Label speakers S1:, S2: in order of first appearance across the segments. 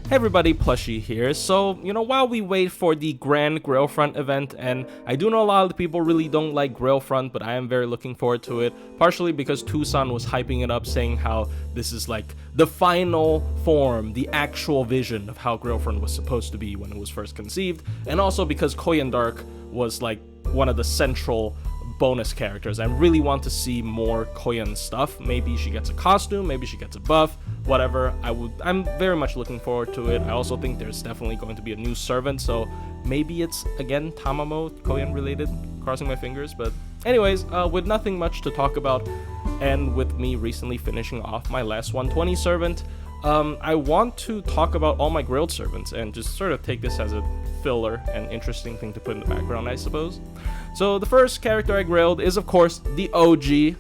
S1: Hey everybody, Plushie here. So, while we wait for the grand Grailfront event, and I do know a lot of the people really don't like Grailfront, but I am very looking forward to it, partially because Tucson was hyping it up, saying how this is like the final form, the actual vision of how Grailfront was supposed to be when it was first conceived, and also because Koyan Dark was like one of the central bonus characters. I really want to see more Koyan stuff. Maybe she gets a costume, maybe she gets a buff, whatever. I'm very much looking forward to it. I also think there's definitely going to be a new servant, so maybe it's again Tamamo Koyan related, crossing my fingers. But anyways, with nothing much to talk about, and with me recently finishing off my last 120 servant, I want to talk about all my Grailed servants and just sort of take this as a filler and interesting thing to put in the background, I suppose. So the first character I Grailed is, of course, the OG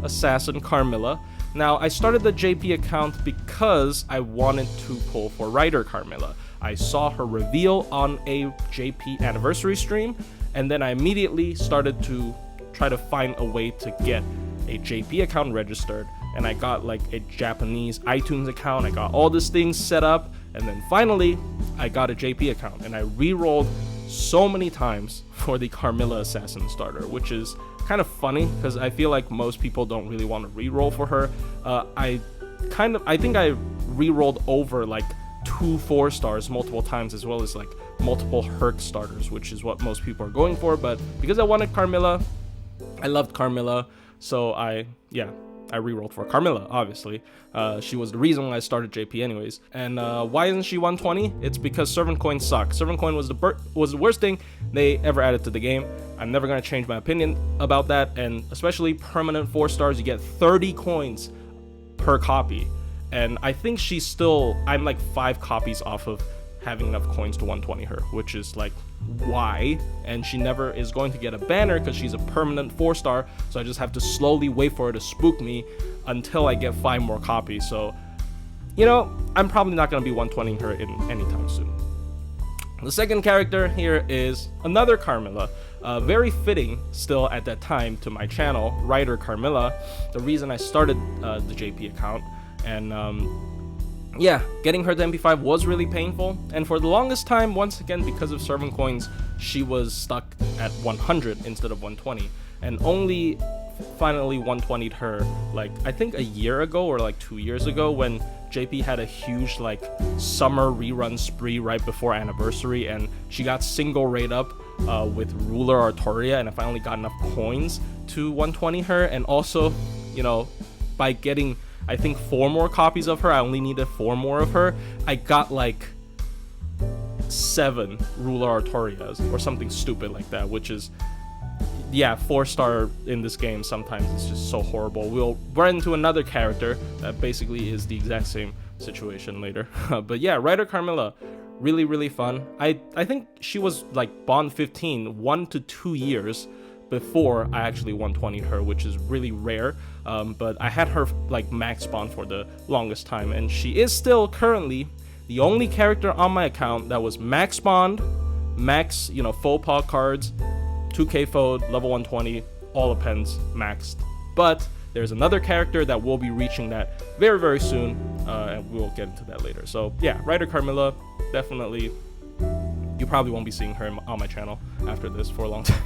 S1: assassin Carmilla. Now, I started the JP account because I wanted to pull for Rider Carmilla. I saw her reveal on a JP anniversary stream, and then I immediately started to try to find a way to get a JP account registered, and I got like a Japanese iTunes account. I got all these things set up, and then finally I got a JP account, and I re-rolled so many times for the Carmilla Assassin starter, which is kind of funny because I feel like most people don't really want to re-roll for her. I think I re-rolled over like 2 4-stars multiple times, as well as like multiple Herc starters, which is what most people are going for. But because I wanted Carmilla, I loved Carmilla, so I re-rolled for Carmilla, obviously. She was the reason why I started JP anyways. And why isn't she 120? It's because servant coins suck. Servant coin was the worst thing they ever added to the game. I'm never going to change my opinion about that, and especially permanent 4-stars, you get 30 coins per copy. And I think I'm like 5 copies off of having enough coins to 120 her, which is like, why? And she never is going to get a banner because she's a permanent 4-star, so I just have to slowly wait for her to spook me until I get 5 more copies. So, I'm probably not going to be 120ing her anytime soon. The second character here is another Carmilla, very fitting still at that time to my channel, Rider Carmilla, the reason I started the JP account. And getting her to MP5 was really painful, and for the longest time, once again, because of servant coins, she was stuck at 100 instead of 120, and only finally 120'd her, like, I think a year ago or like 2 years ago, when JP had a huge, like, summer rerun spree right before anniversary, and she got single raid up with Ruler Artoria, and I finally got enough coins to 120 her, and also, by getting, I think, 4 more copies of her, I only needed 4 more of her, I got like 7 Ruler Artorias or something stupid like that, which is, 4-star in this game sometimes it's just so horrible. We'll run into another character that basically is the exact same situation later. But yeah, Rider Carmilla, really, really fun. I think she was like Bond 15 1 to 2 years before I actually 120'd her, which is really rare, but I had her like max spawn for the longest time, and she is still currently the only character on my account that was max spawned, max, faux pas cards, 2k fold, level 120, all appends maxed. But there's another character that will be reaching that very, very soon, and we'll get into that later. So yeah, Rider Carmilla, definitely, you probably won't be seeing her on my channel after this for a long time.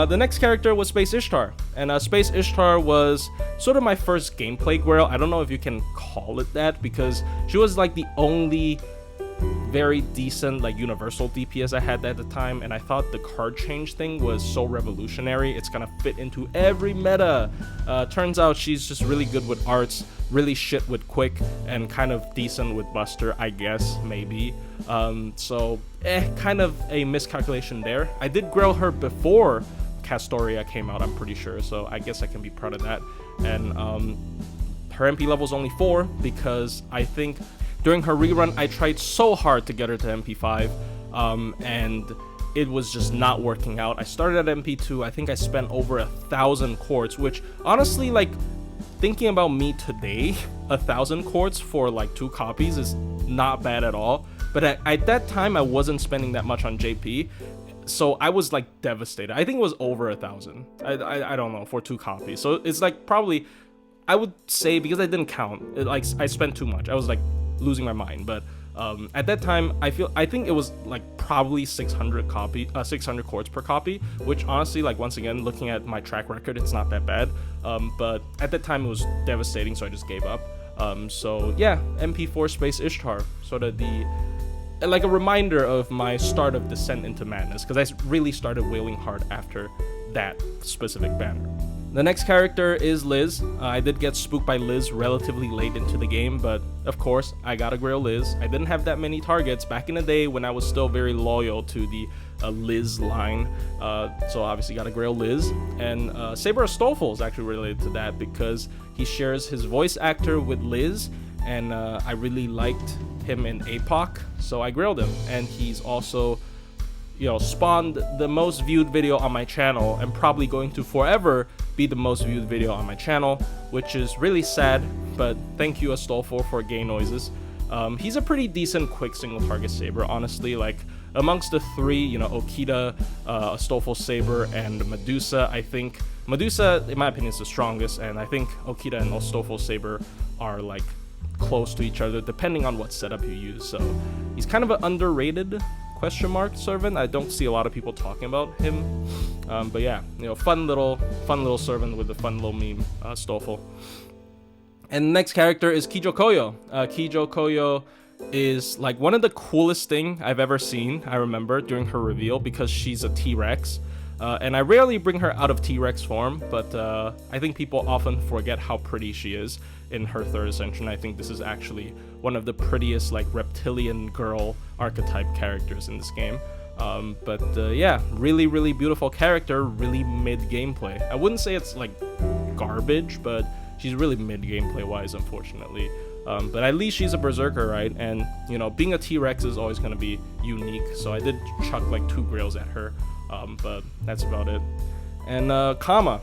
S1: The next character was Space Ishtar, and Space Ishtar was sort of my first gameplay Grail. I don't know if you can call it that, because she was like the only very decent like universal DPS I had at the time, and I thought the card change thing was so revolutionary. It's gonna fit into every meta. Turns out she's just really good with arts, really shit with quick, and kind of decent with buster, I guess, maybe. So kind of a miscalculation there. I did Grail her before Castoria came out, I'm pretty sure, so I guess I can be proud of that. And her MP level is only 4 because I think during her rerun I tried so hard to get her to MP5, and it was just not working out. I started at MP2. I think I spent over 1,000 quartz, which honestly, like, thinking about me today, 1,000 quartz for like 2 copies is not bad at all. But at that time I wasn't spending that much on JP, so I was like devastated. I think it was over 1,000. I don't know, for 2 copies. So it's like probably, I would say, because I didn't count, I spent too much. I was like losing my mind. But at that time, I think it was like probably 600 chords per copy, which honestly, like once again, looking at my track record, it's not that bad. But at that time, it was devastating, so I just gave up. So yeah, MP4 Space Ishtar, sort of like a reminder of my start of descent into madness, because I really started wailing hard after that specific banner. The next character is Liz. I did get spooked by Liz relatively late into the game, but of course, I gotta grail Liz. I didn't have that many targets back in the day when I was still very loyal to the Liz line, so obviously gotta grail Liz. And Saber Astolfo is actually related to that because he shares his voice actor with Liz, and I really liked him in APOC, so I grailed him. And he's also, you know, spawned the most viewed video on my channel and probably going to forever be the most viewed video on my channel, which is really sad, but thank you Astolfo for gay noises. He's a pretty decent quick single target saber, honestly. Like amongst the three, you know, Okita, Astolfo Saber, and Medusa, I think Medusa, in my opinion, is the strongest, and I think Okita and Astolfo Saber are like close to each other depending on what setup you use. So he's kind of an underrated question mark servant. I don't see a lot of people talking about him, but yeah, you know, fun little servant with a fun little meme, Astolfo. And the next character is Kijo Koyo. Kijo Koyo is like one of the coolest thing I've ever seen, I remember, during her reveal, because she's a T-Rex. And I rarely bring her out of T-Rex form, but I think people often forget how pretty she is in her third ascension. I think this is actually one of the prettiest like reptilian girl archetype characters in this game. Yeah, really beautiful character, really mid gameplay. I wouldn't say it's like garbage, but she's really mid gameplay wise, unfortunately. But at least she's a berserker, right? And you know, being a T-Rex is always going to be unique, so I did chuck like 2 grails at her, but that's about it. And Kama,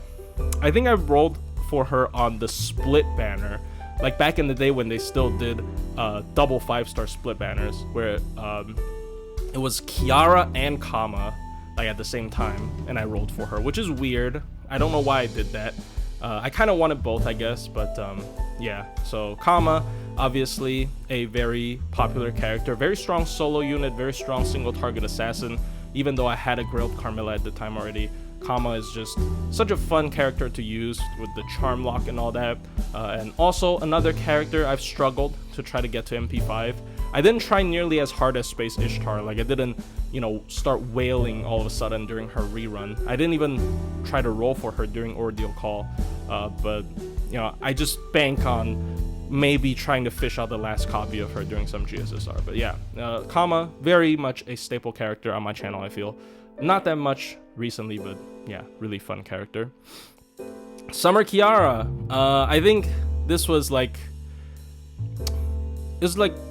S1: I think I rolled for her on the split banner, like back in the day when they still did double 5-star split banners, where it was Kiara and Kama like at the same time, and I rolled for her, which is weird. I don't know why I did that. I kind of wanted both, I guess, but yeah. So Kama, obviously a very popular character, very strong solo unit, very strong single target assassin. Even though I had a Grailed Carmilla at the time already, Kama is just such a fun character to use with the charm lock and all that. And also another character I've struggled to try to get to MP5. I didn't try nearly as hard as Space Ishtar. Like I didn't, you know, start wailing all of a sudden during her rerun. I didn't even try to roll for her during Ordeal Call. But you know, I just bank on maybe trying to fish out the last copy of her during some GSSR. But yeah, Kama, very much a staple character on my channel, I feel. Not that much recently, but yeah, really fun character. Summer Kiara, I think this was like,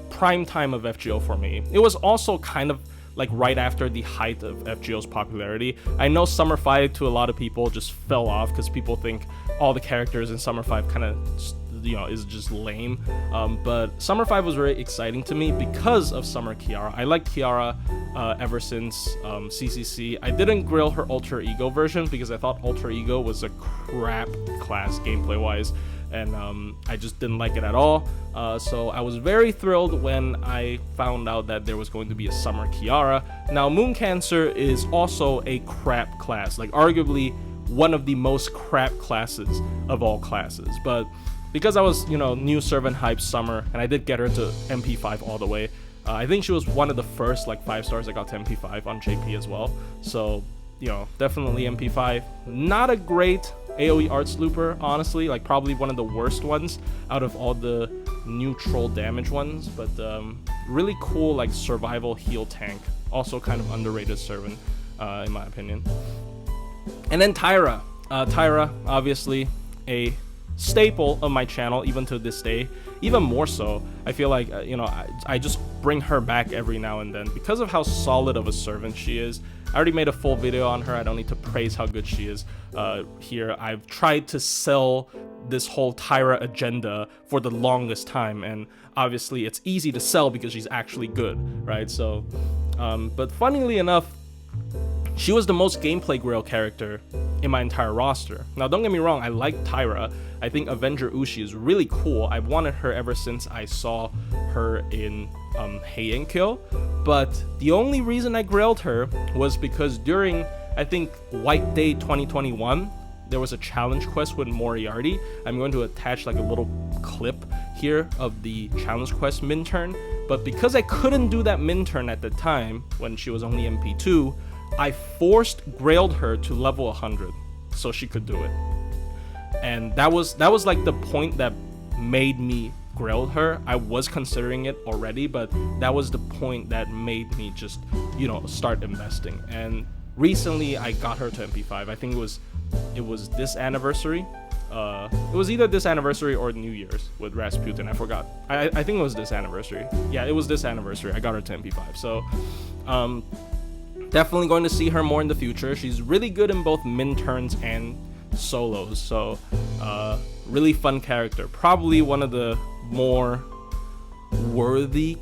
S1: prime time of FGO for me. It was also kind of like right after the height of FGO's popularity. I know Summer 5 to a lot of people just fell off because people think all the characters in Summer 5 kind of, you know, is just lame. But Summer 5 was very exciting to me because of Summer Kiara. I liked Kiara ever since CCC. I didn't grill her Alter Ego version because I thought Alter Ego was a crap class gameplay wise, and I just didn't like it at all. So I was very thrilled when I found out that there was going to be a Summer Kiara. Now Moon Cancer is also a crap class, like arguably one of the most crap classes of all classes, but because I was, you know, new servant hype Summer, and I did get her to MP5 all the way. I think she was one of the first like 5 stars I got to MP5 on JP as well. So, you know, definitely MP5. Not a great AoE Arts Looper, honestly, like probably one of the worst ones out of all the neutral damage ones, but really cool like survival heal tank. Also kind of underrated servant, in my opinion. And then Tyra. Tyra, obviously a staple of my channel even to this day, even more so. I feel like you know, I just bring her back every now and then because of how solid of a servant she is. I already made a full video on her. I don't need to praise how good she is here. I've tried to sell this whole Tyra agenda for the longest time, and obviously it's easy to sell because she's actually good, right? So but funnily enough, she was the most gameplay Grail character in my entire roster. Now, don't get me wrong, I like Tyra. I think Avenger Ushi is really cool. I've wanted her ever since I saw her in Hey and Kill. But the only reason I grailed her was because during, I think, White Day 2021, there was a challenge quest with Moriarty. I'm going to attach like a little clip here of the challenge quest min turn. But because I couldn't do that min turn at the time, when she was only MP2, I forced grailed her to level 100 so she could do it. And that was like the point that made me grail her. I was considering it already, but that was the point that made me just, you know, start investing. And recently I got her to MP5. I think it was this anniversary. It was either this anniversary or New Year's with Rasputin. I forgot. I think it was this anniversary. Yeah, it was this anniversary. I got her to MP5. So definitely going to see her more in the future. She's really good in both min turns and solos. So really fun character. Probably one of the more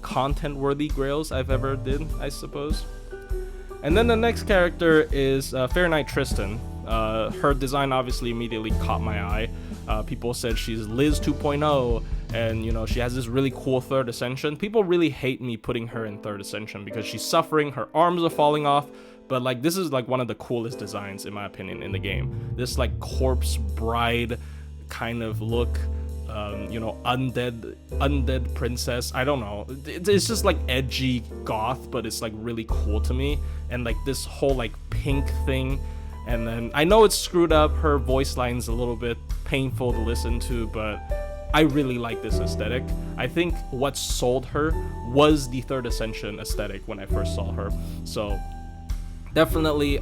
S1: content worthy grails I've ever did, I suppose. And then the next character is Fair Knight Tristan. Her design obviously immediately caught my eye. People said she's Liz 2.0, and you know, she has this really cool third ascension. People really hate me putting her in third ascension because she's suffering, her arms are falling off, but like this is like one of the coolest designs in my opinion in the game. This like corpse bride kind of look, you know, undead princess. I don't know, it's just like edgy goth, but it's like really cool to me. And like this whole like pink thing. And then I know it's screwed up, her voice line's a little bit painful to listen to, but I really like this aesthetic. I think what sold her was the third ascension aesthetic when I first saw her. So definitely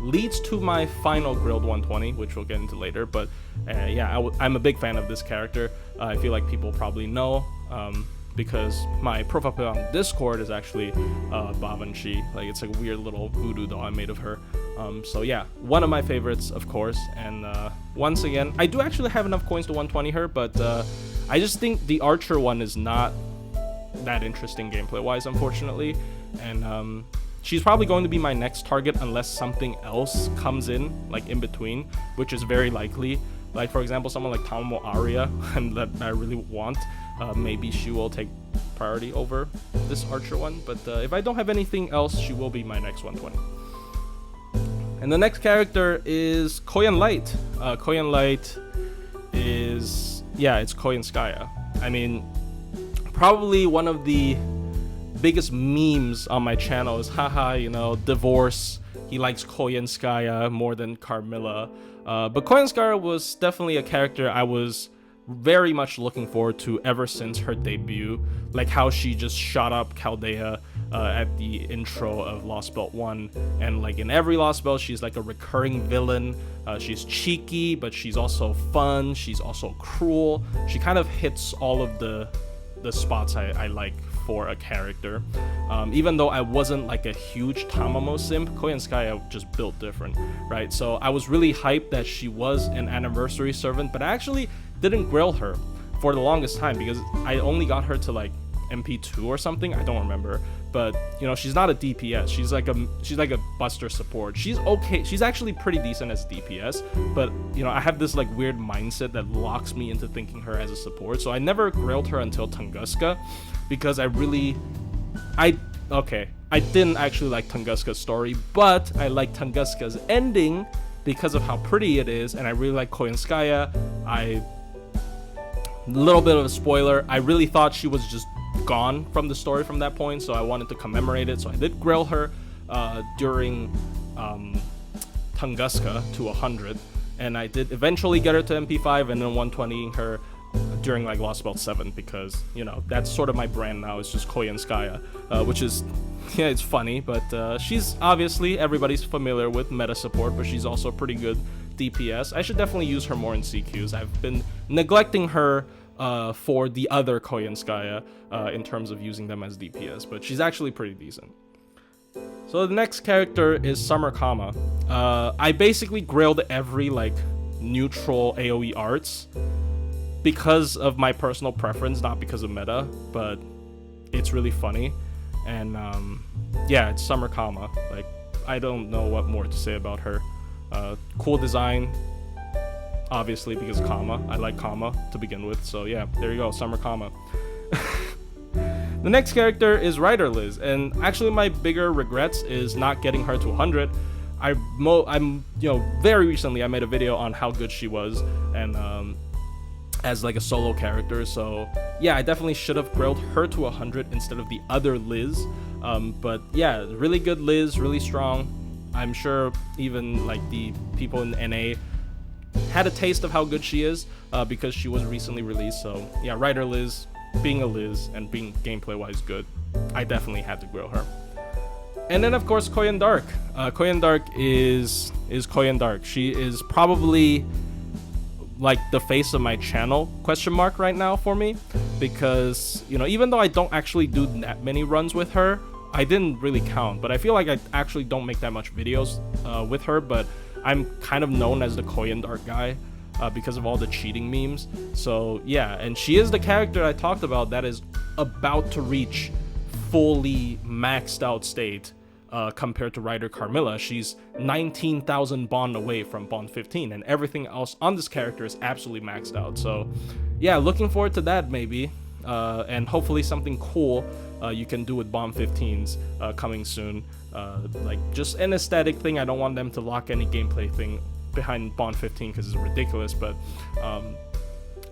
S1: leads to my final Grailed 120, which we'll get into later. But yeah, I'm a big fan of this character. I feel like people probably know, because my profile pic on Discord is actually Babanshi. Like it's like a weird little voodoo doll I made of her. So yeah, one of my favorites, of course. And once again, I do actually have enough coins to 120 her, but I just think the Archer one is not that interesting gameplay wise, unfortunately. And she's probably going to be my next target unless something else comes in, like in between, which is very likely. Like for example, someone like Tamamo Aria, and that I really want. Maybe she will take priority over this Archer one, but if I don't have anything else, she will be my next 120. And the next character is Koyan Light. Koyan Light is, yeah, it's Koyanskaya. I mean, probably one of the biggest memes on my channel is, haha, you know, divorce. He likes Koyanskaya more than Carmilla. But Koyanskaya was definitely a character I was very much looking forward to ever since her debut. Like how she just shot up Chaldea at the intro of Lost Belt 1, and like in every Lost Belt she's like a recurring villain. She's cheeky, but she's also fun, she's also cruel. She kind of hits all of the spots I like for a character. Even though I wasn't like a huge Tamamo simp, Koyanskaya just built different, right? So I was really hyped that she was an anniversary servant, but I actually didn't grail her for the longest time because I only got her to like MP2 or something, I don't remember. But you know, she's not a DPS. She's like a buster support. She's okay. She's actually pretty decent as DPS, but you know, I have this like weird mindset that locks me into thinking her as a support. So I never grailed her until Tunguska because I didn't actually like Tunguska's story, but I like Tunguska's ending because of how pretty it is, and I really like Koyanskaya. Little bit of a spoiler, I really thought she was just gone from the story from that point, so I wanted to commemorate it. So I did grail her during Tunguska to 100, and I did eventually get her to MP5 and then 120ing her during like Lost Belt 7 because, you know, that's sort of my brand now. It's just Koyanskaya, which is, yeah, it's funny, but she's obviously everybody's familiar with meta support, but she's also pretty good DPS. I should definitely use her more in CQs. I've been neglecting her for the other Koyanskaya in terms of using them as DPS, but she's actually pretty decent. So the next character is Summer Kama. I basically grailed every like neutral AoE arts because of my personal preference, not because of meta, but it's really funny. And yeah, it's Summer Kama. Like, I don't know what more to say about her. Cool design, obviously, because Kama. I like Kama to begin with, so yeah, there you go, Summer Kama. The next character is Rider Liz, and actually my bigger regrets is not getting her to 100. I'm very recently I made a video on how good she was, and as like a solo character, so yeah, I definitely should have grilled her to 100 instead of the other Liz. But yeah, really good Liz, really strong. I'm sure even like the people in NA had a taste of how good she is, because she was recently released. So yeah, Rider Liz, being a Liz and being gameplay wise good, I definitely had to grill her. And then of course Koyan Dark. Koyan Dark is Koyan Dark. She is probably like the face of my channel question mark right now for me, because even though I don't actually do that many runs with her, I didn't really count, but I feel like I actually don't make that much videos with her, but I'm kind of known as the Koyan Dark guy because of all the cheating memes. So yeah, and she is the character I talked about that is about to reach fully maxed out state compared to Ryder Carmilla. She's 19,000 bond away from bond 15, and everything else on this character is absolutely maxed out. So yeah, looking forward to that maybe, and hopefully something cool you can do with bond 15s coming soon, like just an aesthetic thing. I don't want them to lock any gameplay thing behind bond 15 because it's ridiculous, but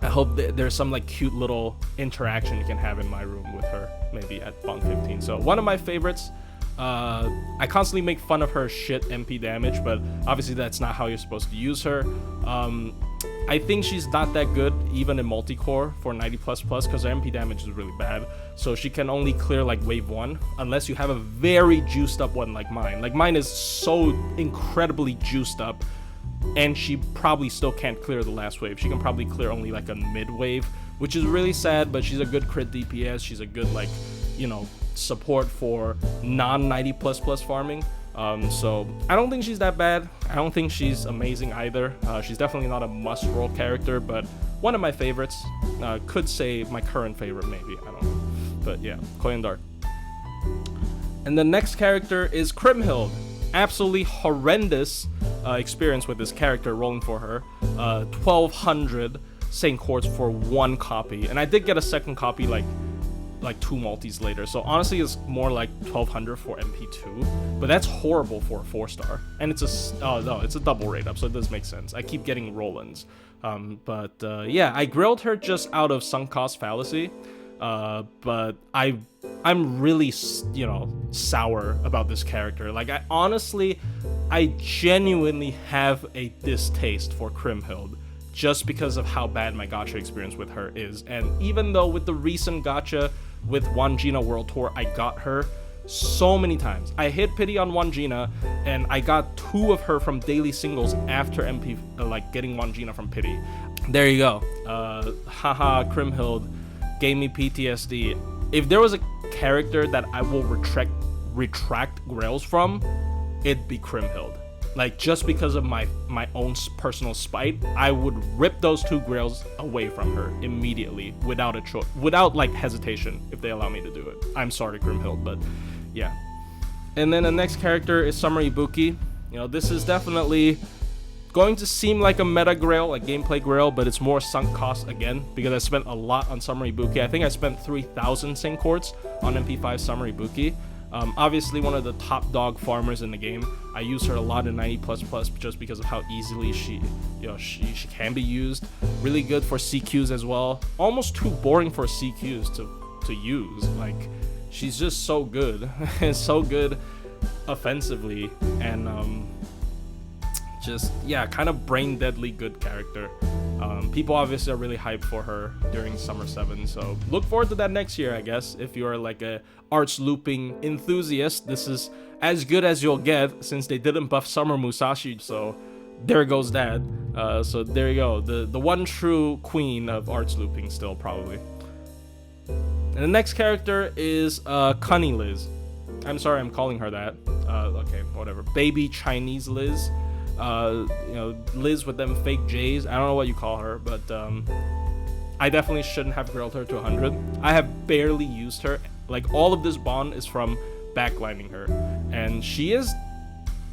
S1: I hope there's some like cute little interaction you can have in my room with her maybe at bond 15. So one of my favorites. I constantly make fun of her shit MP damage, but obviously that's not how you're supposed to use her. I think she's not that good even in multi-core for 90++, because her MP damage is really bad. So she can only clear like wave 1 unless you have a very juiced up one like mine. Like mine is so incredibly juiced up, and she probably still can't clear the last wave. She can probably clear only like a mid wave, which is really sad, but she's a good crit DPS. She's a good like, support for non 90++ farming. So I don't think she's that bad. I don't think she's amazing either. She's definitely not a must roll character, but one of my favorites. Could say my current favorite maybe, I don't know, but yeah, Koyan Dark. And the next character is Kriemhild. Absolutely horrendous experience with this character rolling for her. 1200 Saint Quartz for one copy, and I did get a second copy like 2 multis later, so honestly it's more like 1200 for MP2, but that's horrible for a 4-star, and it's a double rate up, so it does make sense. I keep getting Rolands, but yeah, I grilled her just out of sunk cost fallacy, but I'm really sour about this character. Like I genuinely have a distaste for Kriemhild just because of how bad my gacha experience with her is. And even though with the recent gacha with Wangina World Tour, I got her so many times. I hit pity on Wangina, and I got 2 of her from daily singles after MP, like getting Wangina from pity. There you go. Haha, Kriemhild gave me PTSD. If there was a character that I will retract grails from, it'd be Kriemhild. Like, just because of my own personal spite, I would rip those 2 grails away from her immediately without a choice, without like hesitation, if they allow me to do it. I'm sorry, Kriemhild, but yeah. And then the next character is Summer Ibuki. This is definitely going to seem like a meta grail, like gameplay grail, but it's more sunk cost again, because I spent a lot on Summer Ibuki. I think I spent 3,000 Saint Quartz on MP5 Summer Ibuki. Obviously one of the top dog farmers in the game. I use her a lot in 90++ just because of how easily she can be used. Really good for CQs as well. Almost too boring for CQs to use. Like, she's just so good. And so good offensively, and just, yeah, kind of brain deadly good character. People obviously are really hyped for her during Summer 7, so look forward to that next year, I guess. If you're like a arts looping enthusiast, this is as good as you'll get, since they didn't buff Summer Musashi, so there goes that. So there you go, the one true queen of arts looping still, probably. And the next character is Cunny Liz. I'm sorry I'm calling her that. Okay, whatever. Baby Chinese Liz. Liz with them fake J's. I don't know what you call her, but I definitely shouldn't have grilled her to 100. I have barely used her. Like, all of this bond is from backlining her, and she is,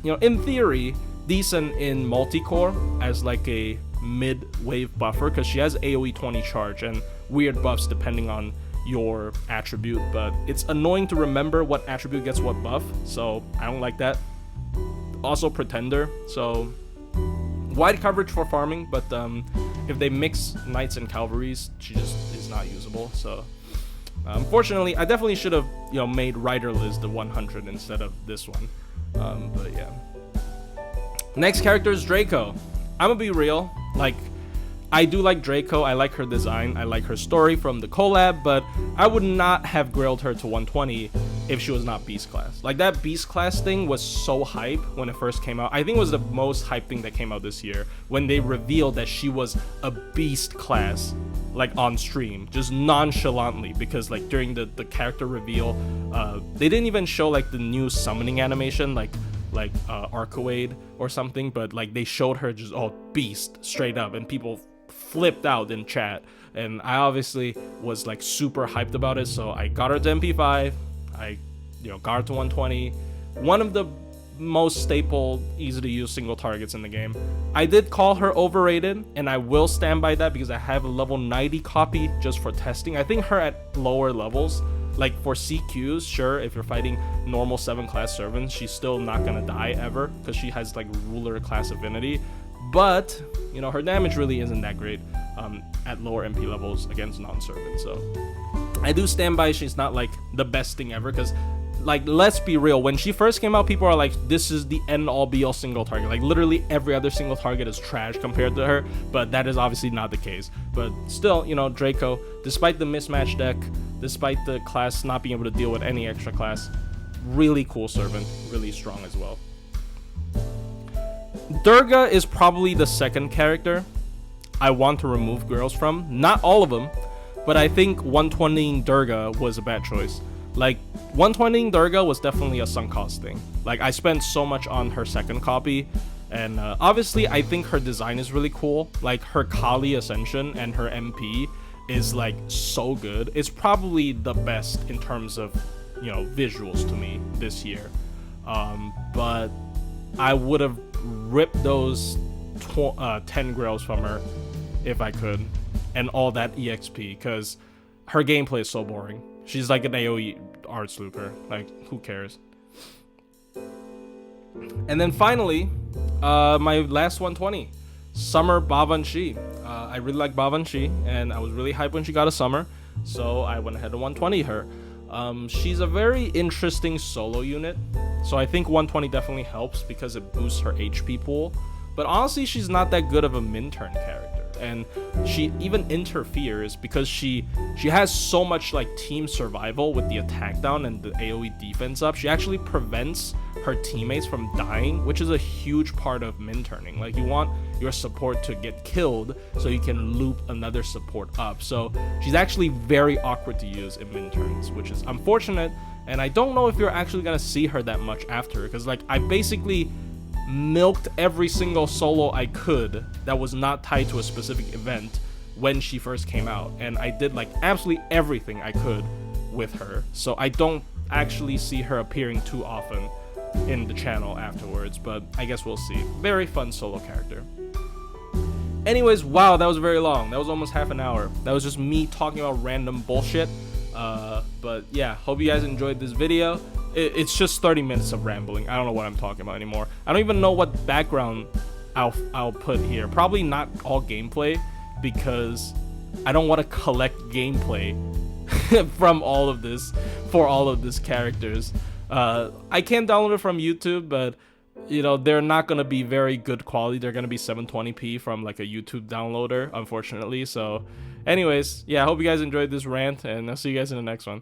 S1: in theory, decent in multi-core as like a mid-wave buffer because she has AoE 20 charge and weird buffs depending on your attribute, but it's annoying to remember what attribute gets what buff, so I don't like that. Also Pretender, so wide coverage for farming, but if they mix Knights and Cavalries, she just is not usable, so unfortunately, I definitely should have, made Rider Liz the 100 instead of this one, but yeah. Next character is Draco. I'm gonna be real, like, I do like Draco, I like her design, I like her story from the collab, but I would not have grailed her to 120 if she was not Beast Class. Like, that Beast Class thing was so hype when it first came out. I think it was the most hype thing that came out this year, when they revealed that she was a Beast Class, like, on stream, just nonchalantly, because, like, during the character reveal, they didn't even show, like, the new summoning animation, like Arcade or something, but, like, they showed her just, Beast, straight up, and people flipped out in chat, and I obviously was like super hyped about it, so I got her to MP5, I got her to 120, one of the most staple, easy to use single targets in the game. I did call her overrated, and I will stand by that because I have a level 90 copy just for testing. I think her at lower levels, like for CQs, sure, if you're fighting normal 7 class servants, she's still not gonna die ever because she has like ruler class affinity, but her damage really isn't that great at lower MP levels against non-servants. So I do stand by she's not like the best thing ever, because like, let's be real, when she first came out, people are like, this is the end all be all single target, like literally every other single target is trash compared to her, but that is obviously not the case. But still, Draco, despite the mismatch deck, despite the class not being able to deal with any extra class, really cool servant, really strong as well. Durga is probably the second character I want to remove girls from. Not all of them, but I think 120ing Durga was a bad choice. Like, 120ing Durga was definitely a sunk cost thing. Like, I spent so much on her second copy, and obviously I think her design is really cool. Like, her Kali Ascension and her MP is like so good. It's probably the best in terms of visuals to me this year, but I would have ripped those 10 grails from her if I could, and all that EXP, because her gameplay is so boring. She's like an AoE arts looper, like, who cares? And then finally, my last 120, Summer Bavanshi. I really like Bavanshi, and I was really hyped when she got a Summer, so I went ahead and 120 her. She's a very interesting solo unit, so I think 120 definitely helps because it boosts her HP pool, but honestly she's not that good of a min-turn character, and she even interferes because she has so much like team survival with the attack down and the AoE defense up. She actually prevents her teammates from dying, which is a huge part of min-turning. Like, you want your support to get killed so you can loop another support up, so she's actually very awkward to use in min-turns, which is unfortunate, and I don't know if you're actually gonna see her that much after, because like, I basically milked every single solo I could that was not tied to a specific event when she first came out, and I did like absolutely everything I could with her, so I don't actually see her appearing too often in the channel afterwards, but I guess we'll see. Very fun solo character. Anyways, wow, that was very long. That was almost half an hour. That was just me talking about random bullshit. But yeah, hope you guys enjoyed this video. It's just 30 minutes of rambling. I don't know what I'm talking about anymore. I don't even know what background I'll put here. Probably not all gameplay, because I don't want to collect gameplay from all of this for all of these characters. I can download it from YouTube, but they're not gonna be very good quality. They're gonna be 720p from like a YouTube downloader, unfortunately. So anyways, yeah, I hope you guys enjoyed this rant, and I'll see you guys in the next one.